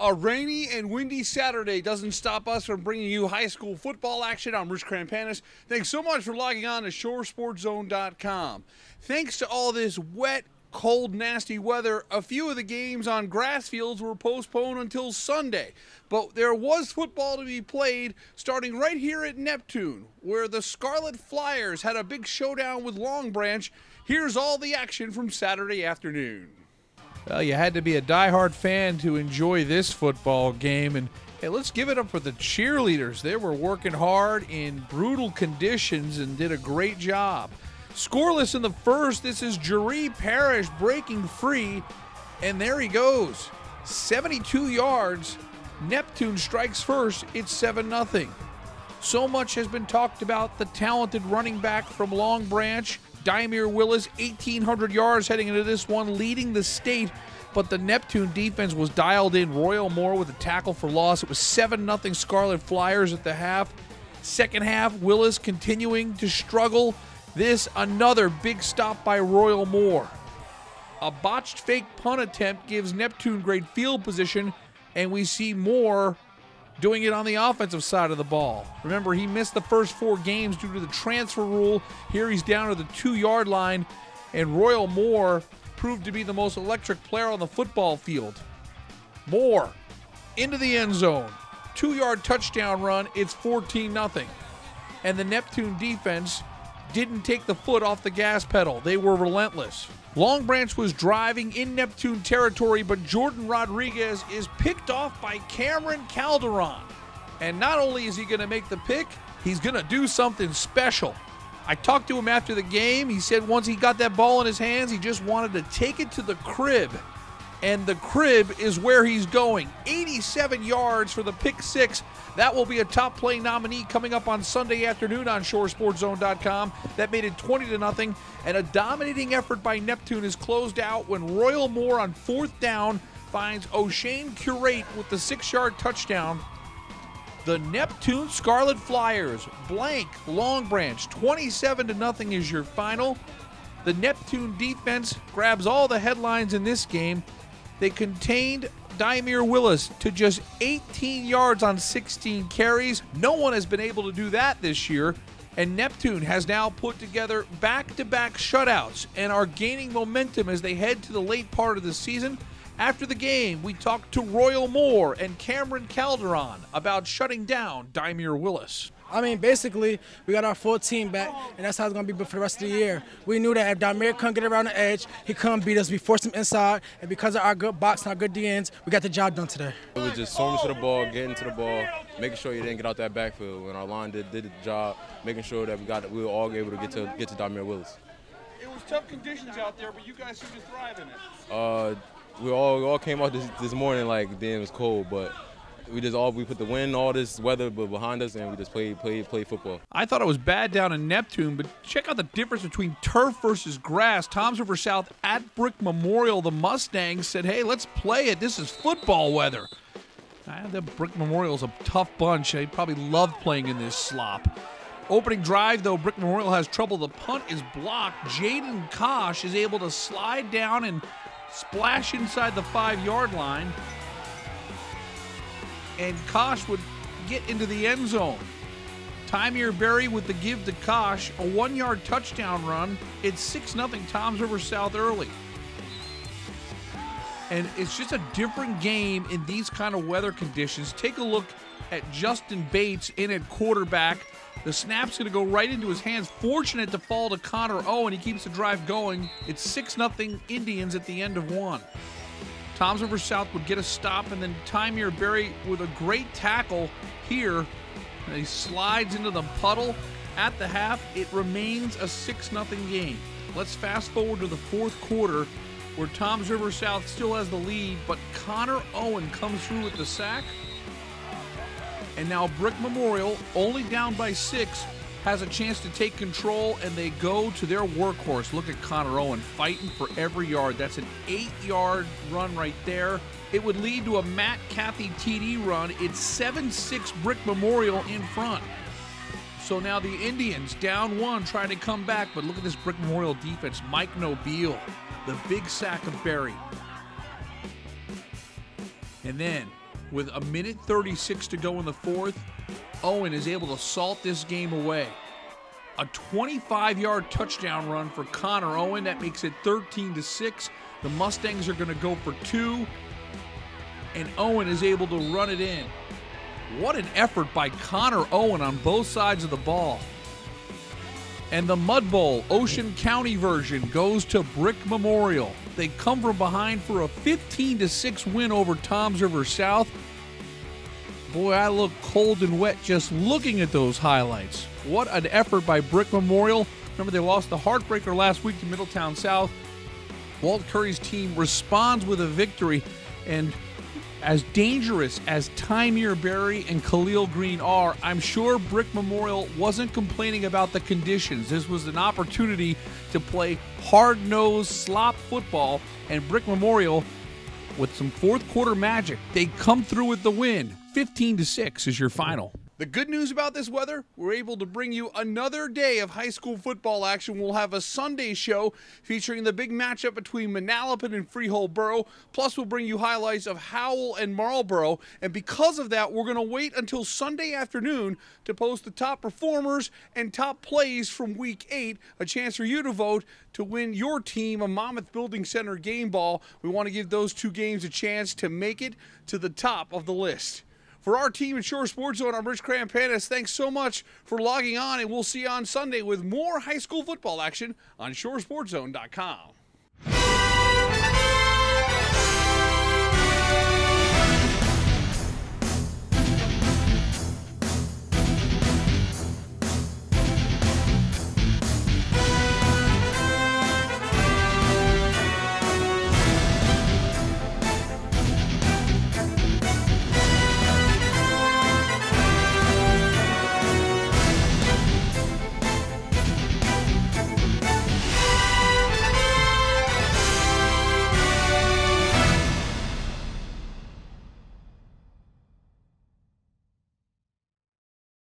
A rainy and windy Saturday doesn't stop us from bringing you high school football action. I'm Rich Krampanis. Thanks so much for logging on to ShoreSportsZone.com. Thanks to all this wet, cold, nasty weather, a few of the games on grass fields were postponed until Sunday. But there was football to be played starting right here at Neptune, where the Scarlet Flyers had a big showdown with Long Branch. Here's all the action from Saturday afternoon. Well, you had to be a diehard fan to enjoy this football game. And hey, let's give it up for the cheerleaders. They were working hard in brutal conditions and did a great job. Scoreless in the first, this is Jeree Parrish breaking free. And there he goes. 72 yards. Neptune strikes first. It's 7-0. So much has been talked about the talented running back from Long Branch, Dymere Willis, 1,800 yards heading into this one, leading the state. But the Neptune defense was dialed in. Royal Moore with a tackle for loss. It was 7-0 Scarlet Flyers at the half. Second half, Willis continuing to struggle. This, another big stop by Royal Moore. A botched fake punt attempt gives Neptune great field position, and we see Moore doing it on the offensive side of the ball. Remember, he missed the first 4 games due to the transfer rule. Here he's down to the 2-yard line, and Royal Moore proved to be the most electric player on the football field. Moore into the end zone. 2-yard touchdown run. It's 14-0. And the Neptune defense didn't take the foot off the gas pedal. They were relentless. Long Branch was driving in Neptune territory, but Jordan Rodriguez is picked off by Cameron Calderon. And not only is he going to make the pick, he's going to do something special. I talked to him after the game. He said once he got that ball in his hands, he just wanted to take it to the crib. And the crib is where he's going. 87 yards for the pick six. That will be a top play nominee coming up on Sunday afternoon on ShoreSportsZone.com. That made it 20-0. And a dominating effort by Neptune is closed out when Royal Moore on 4th down finds O'Shane Curate with the 6-yard touchdown. The Neptune Scarlet Flyers blank Long Branch. 27-0 is your final. The Neptune defense grabs all the headlines in this game. They contained Dymere Willis to just 18 yards on 16 carries. No one has been able to do that this year. And Neptune has now put together back-to-back shutouts and are gaining momentum as they head to the late part of the season. After the game, we talked to Royal Moore and Cameron Calderon about shutting down Dymere Willis. I mean, basically, we got our full team back, and that's how it's going to be for the rest of the year. We knew that if Dymere couldn't get around the edge, he couldn't beat us. We forced him inside, and because of our good box and our good DNs, we got the job done today. It was just swimming to the ball, getting to the ball, making sure you didn't get out that backfield. When our line did the job, making sure that we were all able to get to Dymere Willis. It was tough conditions out there, but you guys seem to thrive in it. We all came out this morning like then it was cold, but we put the wind, all this weather behind us, and we just played football. I thought it was bad down in Neptune, but check out the difference between turf versus grass. Toms River South at Brick Memorial, the Mustangs said, hey, let's play it. This is football weather. The Brick Memorial's a tough bunch. They probably love playing in this slop. Opening drive, though, Brick Memorial has trouble. The punt is blocked. Jaden Kosh is able to slide down and splash inside the 5-yard line. And Kosh would get into the end zone. Tymere Berry with the give to Kosh, a 1-yard touchdown run. It's 6-0 Toms River South early. And it's just a different game in these kind of weather conditions. Take a look at Justin Bates in at quarterback. The snap's going to go right into his hands. Fortunate to fall to Connor Owen. He keeps the drive going. It's 6-0 Indians at the end of one. Toms River South would get a stop, and then Tymere Berry with a great tackle here. And he slides into the puddle. At the half, it remains a 6-0 game. Let's fast forward to the 4th quarter, where Toms River South still has the lead, but Connor Owen comes through with the sack. And now Brick Memorial, only down by 6, has a chance to take control, and they go to their workhorse. Look at Connor Owen fighting for every yard. That's an 8-yard run right there. It would lead to a Matt Cathy TD run. It's 7-6 Brick Memorial in front. So now the Indians down 1 trying to come back, but look at this Brick Memorial defense. Mike Nobile, the big sack of Berry. And then with a minute 36 to go in the fourth, Owen is able to salt this game away. A 25-yard touchdown run for Connor Owen. That makes it 13-6. The Mustangs are going to go for 2, and Owen is able to run it in. What an effort by Connor Owen on both sides of the ball. And the Mud Bowl Ocean County version goes to Brick Memorial. They come from behind for a 15-6 win over Toms River South. Boy, I look cold and wet just looking at those highlights. What an effort by Brick Memorial. Remember, they lost the heartbreaker last week to Middletown South. Walt Curry's team responds with a victory, and as dangerous as Tymir Berry and Khalil Green are, I'm sure Brick Memorial wasn't complaining about the conditions. This was an opportunity to play hard-nosed slop football, and Brick Memorial, with some fourth quarter magic, they come through with the win. 15-6 is your final. The good news about this weather, we're able to bring you another day of high school football action. We'll have a Sunday show featuring the big matchup between Manalapan and Freehold Borough. Plus, we'll bring you highlights of Howell and Marlboro. And because of that, we're going to wait until Sunday afternoon to post the top performers and top plays from Week 8, a chance for you to vote to win your team a Monmouth Building Center game ball. We want to give those two games a chance to make it to the top of the list. For our team at Shore Sports Zone, I'm Rich Crampanis. Thanks so much for logging on, and we'll see you on Sunday with more high school football action on shoresportszone.com.